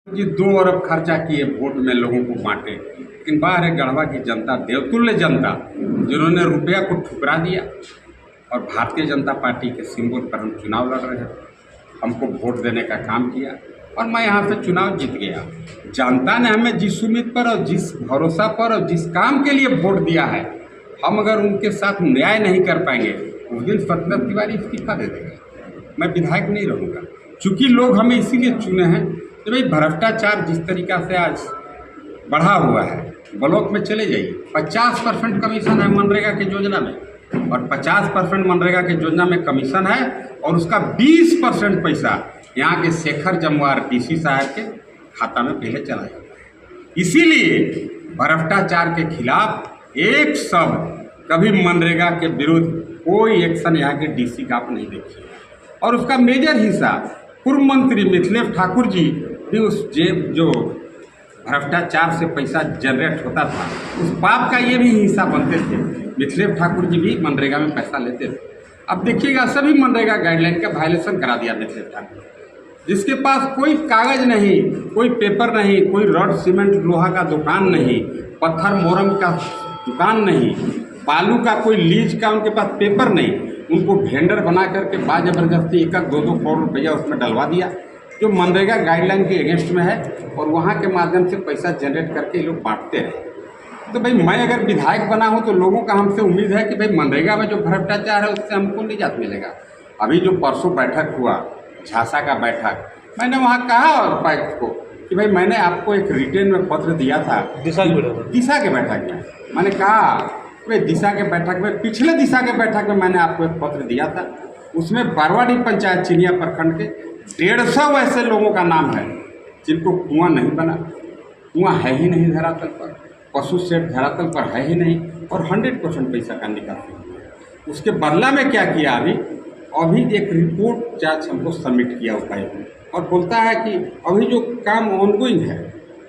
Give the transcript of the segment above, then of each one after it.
जी 2 अरब खर्चा किए वोट में लोगों को बांटे, लेकिन बाहर है गढ़वा की जनता, देवतुल्य जनता, जिन्होंने रुपया को ठुकरा दिया और भारतीय जनता पार्टी के सिंबल पर हम चुनाव लड़ रहे थे, हमको वोट देने का काम किया और मैं यहाँ से चुनाव जीत गया। जनता ने हमें जिस उम्मीद पर और जिस भरोसा पर और जिस काम के लिए वोट दिया है, हम अगर उनके साथ न्याय नहीं कर पाएंगे उस दिन सत्येंद्र तिवारी इस्तीफा दे देंगे, मैं विधायक नहीं रहूँगा। चूँकि लोग हमें इसीलिए चुने हैं कि भाई भ्रष्टाचार जिस तरीक़ा से आज बढ़ा हुआ है, ब्लॉक में चले जाइए 50% कमीशन है मनरेगा के योजना में, और 50% मनरेगा के योजना में कमीशन है और उसका 20% पैसा यहाँ के शेखर जमुआर डीसी साहब के खाता में पहले चला जाता है। इसीलिए भ्रष्टाचार के खिलाफ एक शब्द कभी मनरेगा के विरुद्ध कोई एक्शन यहाँ के डीसी का आप नहीं देखिए, और उसका मेजर हिस्सा पूर्व मंत्री मिथिलेश ठाकुर जी भी उस जेब जो भ्रष्टाचार से पैसा जनरेट होता था उस पाप का ये भी हिस्सा बनते थे। मिथिलेश ठाकुर जी भी मनरेगा में पैसा लेते थे। अब देखिएगा सभी मनरेगा गाइडलाइन का वायलेशन करा दिया मिथिलेश ठाकुर, जिसके पास कोई कागज़ नहीं, कोई पेपर नहीं, कोई रॉड सीमेंट लोहा का दुकान नहीं, पत्थर मोरम का दुकान नहीं, बालू का कोई लीज का उनके पास पेपर नहीं, उनको वेंडर बना करके बाज़बरदस्ती 1-2 करोड़ रुपया उसमें डलवा दिया जो मनरेगा गाइडलाइन के अगेंस्ट में है, और वहाँ के माध्यम से पैसा जनरेट करके लोग बांटते रहे। तो भाई मैं अगर विधायक बना हूँ तो लोगों का हमसे उम्मीद है कि भाई मनरेगा में जो भ्रष्टाचार है उससे हमको निजात मिलेगा। अभी जो परसों बैठक हुआ झांसा का बैठक, मैंने वहाँ कहा और उपायुक्त को कि भाई मैंने आपको एक रिटेन में पत्र दिया था दिशा के बैठक में, मैंने कहा भाई दिशा के बैठक में, पिछले दिशा के बैठक में मैंने आपको एक पत्र दिया था, उसमें बारवाडी पंचायत चिनिया प्रखंड के 150 ऐसे लोगों का नाम है जिनको कुआं नहीं बना, कुआं है ही नहीं धरातल पर, पशु शेड धरातल पर है ही नहीं, और 100% पैसा का निकासी। उसके बदला में क्या किया, अभी एक रिपोर्ट जांच हमको सबमिट किया उपायुक्त ने, और बोलता है कि अभी जो काम ऑनगोइंग है,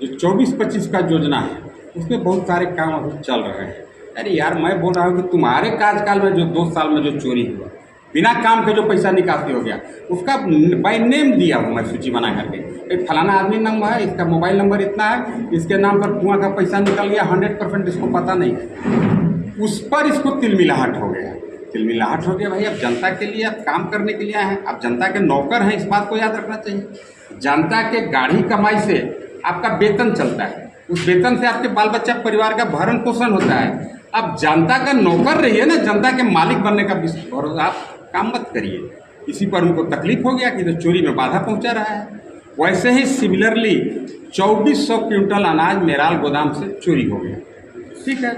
जो 24-25 का योजना है, उसमें बहुत सारे काम अभी चल रहे हैं। अरे यार मैं बोल रहा हूँ कि तुम्हारे कार्यकाल में जो 2 साल में जो चोरी हुआ, बिना काम के जो पैसा निकासी हो गया, उसका बाय नेम दिया हूँ मैं सूची बना करके, एक फलाना आदमी नाम है, इसका मोबाइल नंबर इतना है, इसके नाम पर कुआं का पैसा निकल गया, 100% इसको पता नहीं है, उस पर इसको तिलमिलाहट हो गया। तिलमिलाहट हो गया भाई, अब जनता के लिए आप काम करने के लिए आए हैं, आप जनता के नौकर हैं, इस बात को याद रखना चाहिए। जनता के गाढ़ी कमाई से आपका वेतन चलता है, उस वेतन से आपके बाल बच्चा परिवार का भरण पोषण होता है। अब जनता का नौकर रहिए ना, जनता के मालिक बनने का भरोसा आप काम मत करिए। इसी पर उनको तकलीफ हो गया कि तो चोरी में बाधा पहुंचा रहा है। वैसे ही सिमिलरली 2400 क्विंटल अनाज मेराल गोदाम से चोरी हो गया, ठीक है,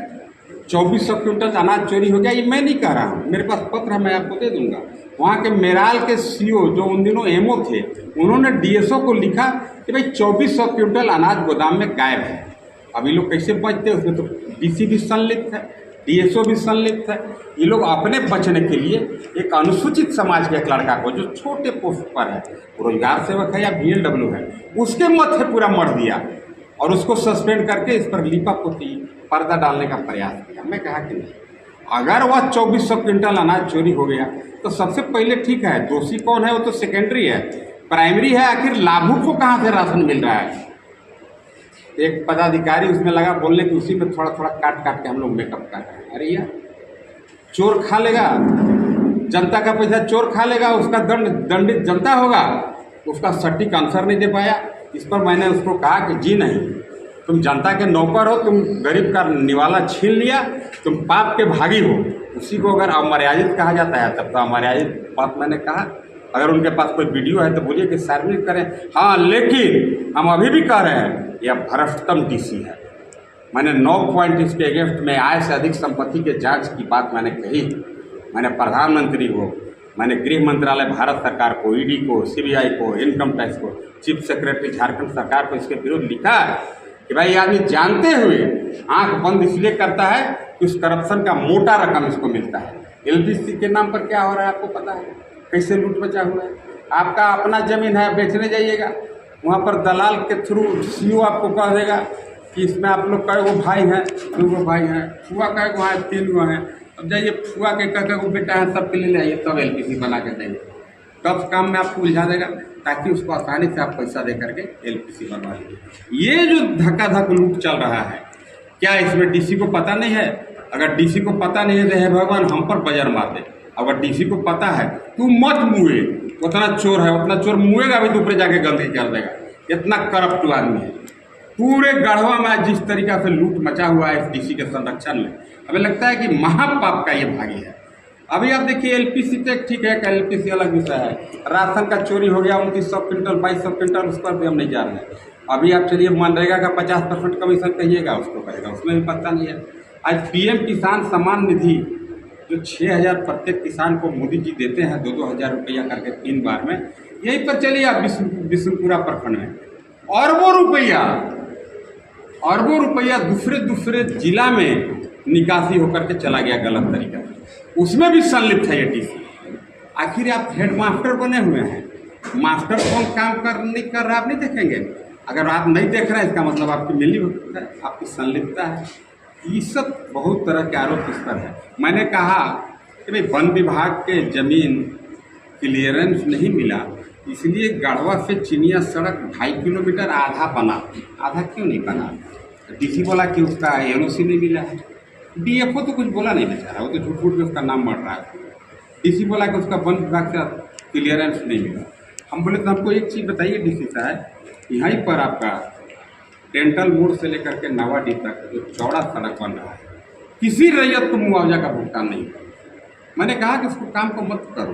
2400 क्विंटल अनाज चोरी हो गया, ये मैं नहीं कह रहा हूँ, मेरे पास पत्र है, मैं आपको दे दूंगा। वहाँ के मेराल के सीओ जो उन दिनों एमओ थे, उन्होंने डीएसओ को लिखा कि भाई 2400 क्विंटल अनाज गोदाम में गायब है। अभी लोग कैसे बचते हैं, उसमें तो डीसी भी संलिप्त है, डीएसओ भी संलिप्त है। ये लोग अपने बचने के लिए एक अनुसूचित समाज के एक लड़का को जो छोटे पोस्ट पर है, रोजगार सेवक है या बीएलडब्ल्यू है, उसके मत्थे पूरा मर दिया और उसको सस्पेंड करके इस पर लिपापोती पर्दा डालने का प्रयास किया। मैं कहा कि नहीं, अगर वह 2400 क्विंटल अनाज चोरी हो गया तो सबसे पहले ठीक है, दोषी कौन है वो तो सेकेंडरी है, प्राइमरी है आखिर लाभुक को कहाँ से राशन मिल रहा है। एक पदाधिकारी उसमें लगा बोलने कि उसी में थोड़ा थोड़ा काट काट के हम लोग मेकअप कर रहे हैं। अरे यार, चोर खा लेगा, जनता का पैसा चोर खा लेगा, उसका दंडित जनता होगा, उसका सटीक आंसर नहीं दे पाया। इस पर मैंने उसको कहा कि जी नहीं, तुम जनता के नौकर हो, तुम गरीब का निवाला छीन लिया, तुम पाप के भागी हो। उसी को अगर अमर्यादित कहा जाता है तब तो अमर्यादित बात मैंने कहा। अगर उनके पास कोई वीडियो है तो बोलिए कि सार्वजनिक करें। हाँ, लेकिन हम अभी भी कह रहे हैं यह भ्रष्टतम डीसी है। मैंने 9 पॉइंट इसके अगेंस्ट में आय से अधिक संपत्ति के जांच की बात मैंने कही। मैंने प्रधानमंत्री को, मैंने गृह मंत्रालय भारत सरकार को, ईडी को, सीबीआई को, इनकम टैक्स को, चीफ सेक्रेटरी झारखंड सरकार को इसके विरुद्ध लिखा है कि भाई आदमी जानते हुए आंख बंद इसलिए करता है कि उस करप्शन का मोटा रकम इसको मिलता है। एलपीसी के नाम पर क्या हो रहा है आपको पता है, कैसे लूट बचा हुआ है। आपका अपना ज़मीन है, बेचने जाइएगा, वहाँ पर दलाल के थ्रू सीओ आपको कह देगा कि इसमें आप लोग कई गो भाई हैं, 2 गो भाई हैं, फुआ कई गो हैं, 3 गो हैं, अब जाइए फुआ के कई गो बेटा है, सबके ले आइए, तब एलपीसी बना के देंगे, तब काम में आपको उलझा देगा। ताकि उसको आसानी से आप पैसा दे करके एलपीसी बनवा लीजिए। ये जो धक्का लूट चल रहा है, क्या इसमें डीसी को पता नहीं है? अगर डीसी को पता नहीं है तो हे भगवान हम पर बजर मार दे। अगर डीसी को पता है तू मत मुए, उतना चोर है, उतना चोर मुएगा भी तो ऊपर जाके गलती कर देगा। इतना करप्ट आदमी है। पूरे गढ़वा में जिस तरीका से लूट मचा हुआ है इस डीसी के संरक्षण में, हमें लगता है कि महापाप का ये भागी है। अभी आप देखिए एलपीसी तो ठीक है, एलपीसी अलग विषय है। राशन का चोरी हो गया 2900 क्विंटल 2200 क्विंटल, उस पर भी हम नहीं जा रहे हैं। अभी आप चलिए मनरेगा का 50% कमीशन कहिएगा, उसको कहेगा, उसमें भी पता नहीं है। आज पीएम किसान सम्मान निधि जो 6000 प्रत्येक किसान को मोदी जी देते हैं, 2-2 हज़ार रुपया करके 3 बार में, यहीं पर चलिए आप बिशुनपुरा प्रखंड में अरबों रुपया दूसरे जिला में निकासी होकर के चला गया गलत तरीका से, उसमें भी संलिप्त है ये डीसी। आखिर आप हेड मास्टर बने हुए हैं, मास्टर कौन काम नहीं कर रहा आप नहीं देखेंगे? अगर आप नहीं देख रहे हैं इसका मतलब आपकी मिली होता है, आपकी संलिप्तता है। ये सब बहुत तरह के आरोप इस पर है। मैंने कहा कि भाई वन विभाग के जमीन क्लियरेंस नहीं मिला, इसलिए गढ़वा से चिनिया सड़क 2.5 किलोमीटर आधा बना, आधा क्यों नहीं बना? डीसी बोला कि उसका एनओसी नहीं मिला है। डीएफओ तो कुछ बोला नहीं बेचारा, वो तो झूठ के उसका नाम बढ़ रहा है। डीसी बोला कि उसका वन विभाग से क्लियरेंस नहीं मिला। हम बोले तो हमको एक चीज़ बताइए डीसी साहब, यहीं पर आपका डेंटल मोड़ से लेकर के नावाडी तक जो चौड़ा सड़क बन रहा है, किसी रैयत को मुआवजा का भुगतान नहीं हुआ। मैंने कहा कि उसको काम को मत करो,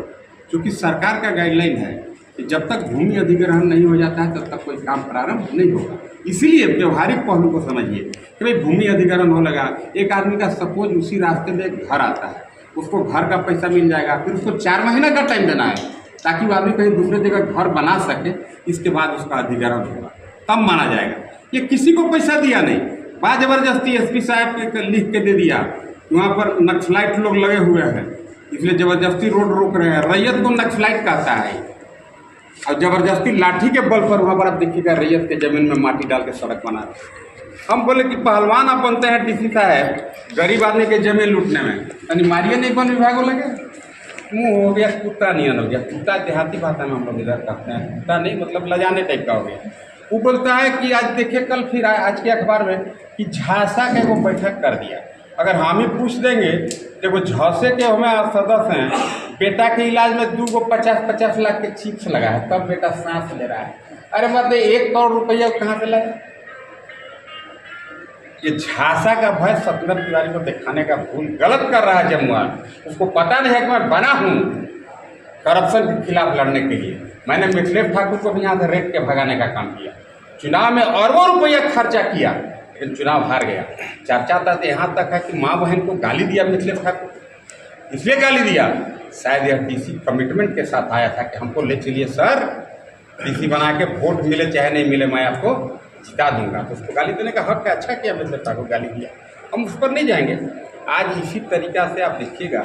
क्योंकि सरकार का गाइडलाइन है कि जब तक भूमि अधिग्रहण नहीं हो जाता है तब तक कोई काम प्रारंभ नहीं होगा। इसीलिए व्यवहारिक पहलू को समझिए कि भाई भूमि अधिग्रहण हो लगा, एक आदमी का सपोज उसी रास्ते में एक घर आता है, उसको घर का पैसा मिल जाएगा, फिर उसको 4 महीना का टाइम देना है ताकि वो आदमी कहीं दूसरे जगह घर बना सके, इसके बाद उसका अधिग्रहण होगा, तब माना जाएगा। ये किसी को पैसा दिया नहीं, बाद जबरदस्ती एसपी साहब के लिख के दे दिया, वहाँ पर नक्सलाइट लोग लगे हुए हैं इसलिए ज़बरदस्ती रोड रोक रहे हैं। रैयत को नक्सलाइट कहता है, और ज़बरदस्ती लाठी के बल पर वहाँ पर आप देखिएगा रैयत के ज़मीन में माटी डाल के सड़क बना रहे हैं। हम बोले कि पहलवान आप बनते हैं डीसी साहब, गरीब आदमी के ज़मीन लूटने में, यानी मारिए नहीं वन विभाग को लगे, मुँह हो गया कुत्ता नियन हो गया। कुत्ता देहाती भाषा में हम लोग इधर कहते हैं, कुत्ता नहीं मतलब लजाने टाइप का हो गया। वो बोलता है कि आज देखिए कल फिर आज के अखबार में कि झांसा के वो बैठक कर दिया। अगर हम ही पूछ देंगे कि वो झांसे के हमें सदस्य हैं, बेटा के इलाज में 2 को 50-50 लाख के चिप्स लगा है, तब बेटा सांस ले रहा है। अरे मतलब 1 करोड़ रुपया कहाँ से लगा? ये झांसा का भय सत्येंद्र तिवारी को दिखाने का भूल गलत कर रहा है जमुआर। उसको पता नहीं है कि मैं बना हूँ करप्शन के खिलाफ लड़ने के लिए। मैंने मिथिलेश ठाकुर को भी यहाँ से रेट के भगाने का काम किया, चुनाव में अरबों रुपया खर्चा किया, लेकिन चुनाव हार गया। चर्चा तो यहाँ तक है कि माँ बहन को गाली दिया मिथिलेश ठाकुर, इसलिए गाली दिया शायद यह डीसी कमिटमेंट के साथ आया था कि हमको ले चलिए सर, डीसी बना के वोट मिले चाहे नहीं मिले मैं आपको जिता दूंगा। तो उसको गाली देने का हक है, अच्छा किया मिथिलेश ठाकुर गाली दिया, हम उस पर नहीं जाएंगे। आज इसी तरीक़ा से आप देखिएगा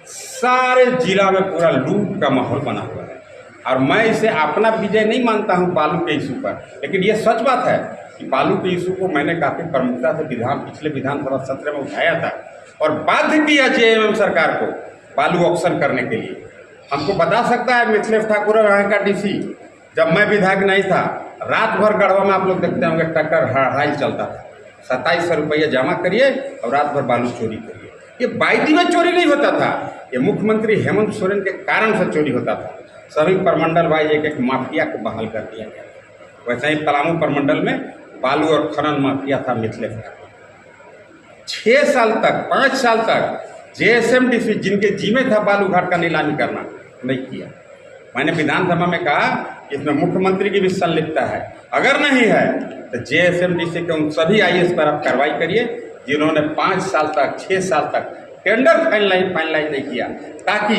सारे जिला में पूरा लूट का माहौल बना हुआ है। और मैं इसे अपना विजय नहीं मानता हूं बालू के इशू पर, लेकिन ये सच बात है कि बालू के इशू को मैंने काफ़ी प्रमुखता से पिछले विधानसभा सत्र में उठाया था और बाध्य किया जेएमएम सरकार को बालू ऑक्शन करने के लिए। हमको बता सकता है मिथिलेश ठाकुर यहाँ का डीसी, जब मैं विधायक नहीं था, रात भर गढ़वा में आप लोग देखते होंगे ट्रैक्टर हड़ाई चलता था, 2700 रुपया जमा करिए और रात भर बालू चोरी करिए। ये बाइटी में चोरी नहीं होता था, ये मुख्यमंत्री हेमंत सोरेन के कारण से चोरी होता था। सभी प्रमंडल वाइज एक माफिया को बहाल कर दिया गया। वैसे ही पलामू प्रमंडल में बालू और खनन माफिया था मिथिलेश ठाकुर। 6 साल तक 5 साल तक जेएसएमडीसी जिनके जिम्मे था बालू घाट का नीलामी करना, नहीं किया। मैंने विधानसभा में कहा इसमें मुख्यमंत्री की भी संलिप्तता है, अगर नहीं है तो जेएसएमडीसी के उन सभी आईएएस पर आप कार्रवाई करिए जिन्होंने 5 साल तक 6 साल तक टेंडर फाइनलाइज नहीं किया, ताकि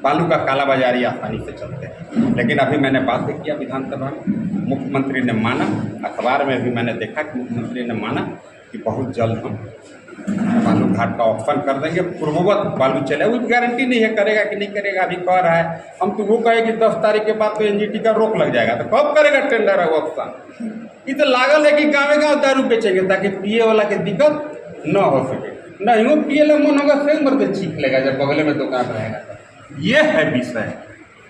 बालू का कालाबाजारी आसानी से चलते हैं। लेकिन अभी मैंने बात किया विधानसभा में, मुख्यमंत्री ने माना, अखबार में भी मैंने देखा कि मुख्यमंत्री ने माना कि बहुत जल्द हम बालू घाट का ऑप्शन कर देंगे, पूर्ववत बालू चले। वो गारंटी नहीं है करेगा कि नहीं करेगा, अभी कह रहा है। हम तो वो कहे कि 10 तारीख के बाद तो एनजीटी का रोक लग जाएगा, तो कब करेगा टेंडर है वो ऑप्शन? ये तो लागल है कि गाँव दारू बेचेंगे ताकि पिए वाला के दिक्कत न हो सके। नहीं वो पिए ला मन होगा स्वयं मरते चीख लेगा जब बगल में दुकान रहेगा। ये है विषय,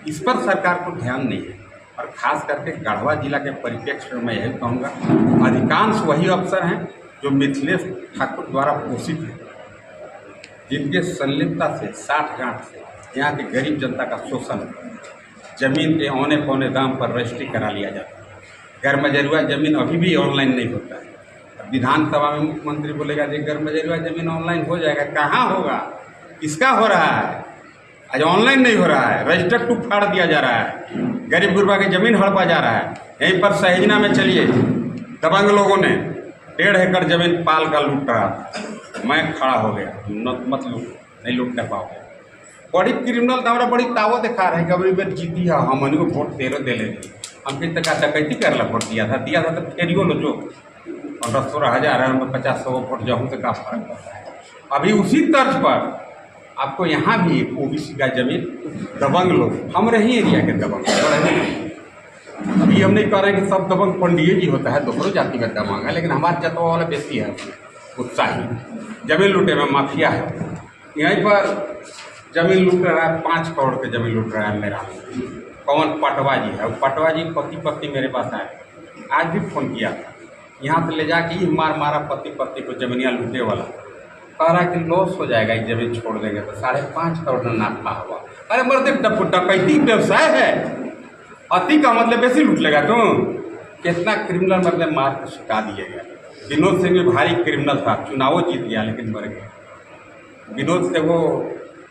इस पर सरकार को ध्यान नहीं है। और ख़ास करके गढ़वा जिला के परिप्रेक्ष्य में मैं यही कहूँगा, अधिकांश वही अफसर हैं जो मिथिलेश ठाकुर द्वारा पोषित हैं, जिनके संलिप्तता से साठगांठ से यहाँ की गरीब जनता का शोषण, जमीन के औने पौने दाम पर रजिस्ट्री करा लिया जाता है। गैर मजरूआ जमीन अभी भी ऑनलाइन नहीं होता है। विधानसभा में मुख्यमंत्री बोलेगा कि गैर मजरूआ जमीन ऑनलाइन हो जाएगा, कहाँ होगा, किसका हो रहा है? आज ऑनलाइन नहीं हो रहा है, रजिस्टर टू फाड़ दिया जा रहा है, गरीब गुरबा की जमीन हड़पा जा रहा है। यहीं पर सहेजना में चलिए, दबंग लोगों ने 1.5 एकड़ जमीन पाल का लूट रहा था, मैं खड़ा हो गया, मत लूट, नहीं लूट कर पाओगे। बड़ी क्रिमिनल हमारा बड़ी तावत दिखा रहे हैं कि अभी बेर जीती है, हम को वोट 13 दे लेंगे। हम किस तक डकैती कर ला वोट दिया था तो फेरियो लो जो 15,000 है, मैं 50-100 वोट जाऊँ तो का फर्क पड़ता है। अभी उसी तर्ज पर आपको यहाँ भी ओबीसी का जमीन दबंग लोग, हमारे ही एरिया के दबंग, अभी हम नहीं कह रहे हैं कि सब दबंग पंडिये जी होता है, दूसरों जाति का दबंग है, लेकिन हमारे जतवा वाला बेसी है उत्साही, जमीन लूटे में माफिया है। यहीं पर जमीन लूट रहा है, 5 करोड़ के जमीन लूट रहा है मेरा कौन पटवा जी है। पटवा जी पति पत्नी मेरे पास आए, आज भी फ़ोन किया था, यहाँ से ले जाके ही मारा पति पत्नी को जमीनिया लूटे वाला, कह रहा है कि लॉस हो जाएगा, ये जमीन छोड़ देंगे तो 5.5 करोड़ नाफा हुआ। अरे मर्दे डकैती व्यवसाय है, अति का मतलब बेसी लूट लेगा तुम। कितना क्रिमिनल मतलब मार कर सुखा दिए गए। विनोद सिंह भी भारी क्रिमिनल था, चुनाव जीत गया लेकिन मर गया। विनोद से वो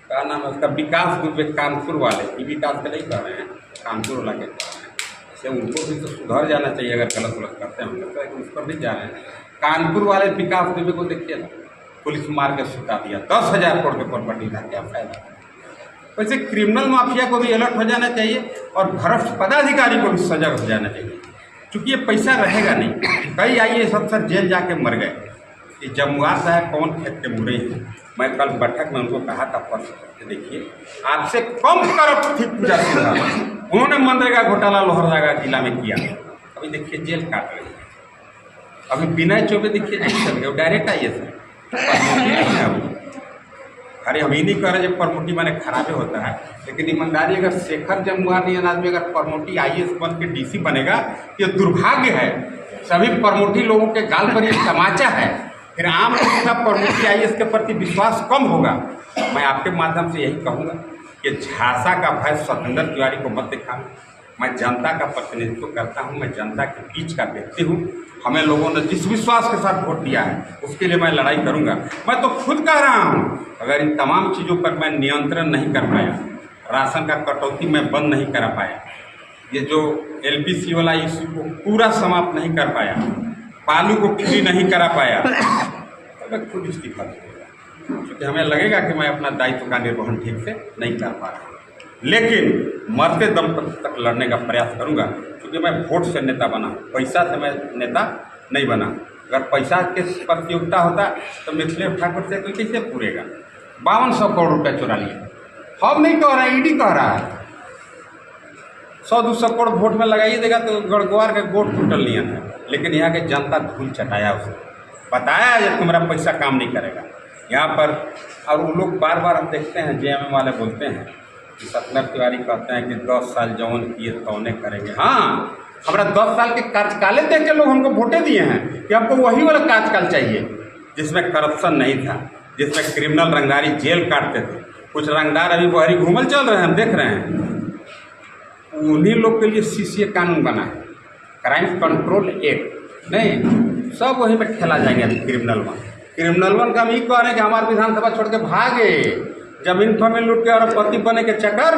क्या नाम है उसका, विकास दुबे, कानपुर वाले, ये विकास के नहीं कर रहे हैं, कानपुर वाला के से उनको भी तो सुधर जाना चाहिए अगर गलत करते हैं, तो उस पर नहीं जा रहे हैं। कानपुर वाले विकास दुबे को देखिए ना, पुलिस मार के सुखा दिया, 10,000 करोड़ के प्रॉपर्टी था, क्या फायदा। वैसे क्रिमिनल माफिया को भी अलर्ट हो जाना चाहिए और भ्रष्ट पदाधिकारी को भी सजग हो जाना चाहिए, क्योंकि ये पैसा रहेगा नहीं। कई IAS अफसर जेल जाके मर गए। ये जमुआ साहब कौन खेत के मुरे हैं, मैं कल बैठक में उनको कहा था, पर्स देखिए आपसे कम करप्ट थी पूजा सिन्हा, उन्होंने मनरेगा घोटाला लोहरदगा जिला में किया, अभी देखिए जेल काट रही है। अभी विनय चौबे देखिए जेल चल गए, डायरेक्ट IAS है। अरे हम ही नहीं कह रहे जब प्रमोटी माने खराबे होता है, लेकिन ईमानदारी अगर शेखर जमुआर नहीं आदमी अगर प्रमोटी IAS बन के DC बनेगा, ये दुर्भाग्य है। सभी प्रमोटी लोगों के गाल पर ये तमाचा है, फिर आम लोगों का प्रमोटी IAS के प्रति विश्वास कम होगा। मैं आपके माध्यम से यही कहूँगा कि झांसा का भय स्वतंत्र तिवारी को मत दिखाना। मैं जनता का प्रतिनिधित्व करता हूँ, मैं जनता के बीच का व्यक्ति हूँ। हमें लोगों ने जिस विश्वास के साथ वोट दिया है उसके लिए मैं लड़ाई करूँगा। मैं तो खुद कह रहा हूँ, अगर इन तमाम चीज़ों पर मैं नियंत्रण नहीं कर पाया, राशन का कटौती मैं बंद नहीं कर पाया, ये जो LPC वाला इशू को पूरा समाप्त नहीं कर पाया, बालू को पूरी नहीं करा पाया, तो मैं खुद इस्तीफा दूँगा, क्योंकि हमें लगेगा कि मैं अपना दायित्व का निर्वहन ठीक से नहीं कर पा रहा। लेकिन मरते दम तक लड़ने का प्रयास करूंगा, क्योंकि मैं वोट से नेता बना, पैसा से मैं नेता नहीं बना। अगर पैसा के प्रतियोगिता होता तो मिथिलेश ठाकुर से कोई कैसे पूरेगा। 5200 करोड़ रुपये चुरा लिया। हम नहीं कह रहे हैं, ED कह रहा है। 100-200 करोड़ वोट में लगाइए देगा तो गढ़ग्वार का गोट टूटल नहीं है, लेकिन यहाँ के जनता धूल चटाया, उसे बताया कि तुम्हारा पैसा काम नहीं करेगा यहाँ पर। और वो लोग बार बार हम देखते हैं, JMM वाले बोलते हैं कि सत्येंद्र तिवारी कहते हैं कि 10 साल जौन किए तौने करेंगे। हाँ, हमारा 10 साल के कार्यकाल देख के लोग हमको वोटें दिए हैं कि हमको वही वाला कार्यकाल चाहिए जिसमें करप्शन नहीं था, जिसमें क्रिमिनल रंगदारी जेल काटते थे। कुछ रंगदार अभी बहरी घूमल चल रहे हैं, हम देख रहे हैं। उन्हीं लोग के लिए CCA कानून बना है, क्राइम कंट्रोल एक्ट। नहीं, सब वहीं पर खेला जाएंगे। अभी क्रिमिनल का हम ये कह रहे हैं कि हमारे विधानसभा छोड़ के भागे, जमीन फमीन लूट के और पति बने के चक्कर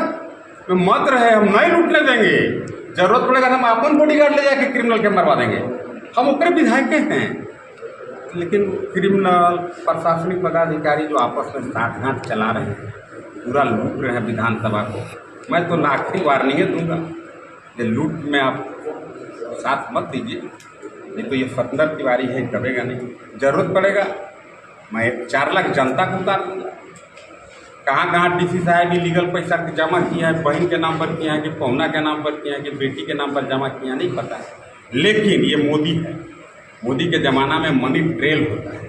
में मत रहे। हम नहीं लूटने देंगे, जरूरत पड़ेगा हम अपन बॉडीगार्ड ले जाके क्रिमिनल के मरवा देंगे, हम ऊपर विधायक हैं। लेकिन क्रिमिनल प्रशासनिक पदाधिकारी जो आपस में साठगांठ चला रहे हैं, पूरा लूट रहे हैं विधानसभा को, मैं तो आखिरी वार्निंग दूंगा, ये लूट में आप साथ मत दीजिए, नहीं तो ये सत्येंद्र तिवारी है दबेगा नहीं। जरूरत पड़ेगा मैं 4 लाख जनता को उतार दूँगा। कहाँ DC साहब लीगल पैसा जमा किया है, बहन के नाम पर किया है कि पहुना के नाम पर किया है कि बेटी के नाम पर जमा किया, नहीं पता है। लेकिन ये मोदी है, मोदी के ज़माना में मनी ट्रेल होता है।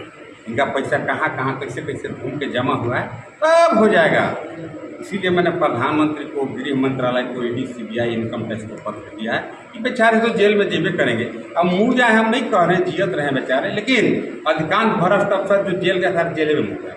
इनका पैसा कहाँ कहाँ कैसे कैसे घूम के जमा हुआ है, सब हो जाएगा। इसीलिए मैंने प्रधानमंत्री को, गृह मंत्रालय को, ईडी, सीबीआई, इनकम टैक्स को पत्र दिया है कि बेचारे तो जेल में जेबे करेंगे। अब मुँह जाए हम नहीं कह रहे हैं, जियत रहे बेचारे, लेकिन अधिकांश भ्रष्ट अफसर जो जेल गए थे जेल में मुँह गए।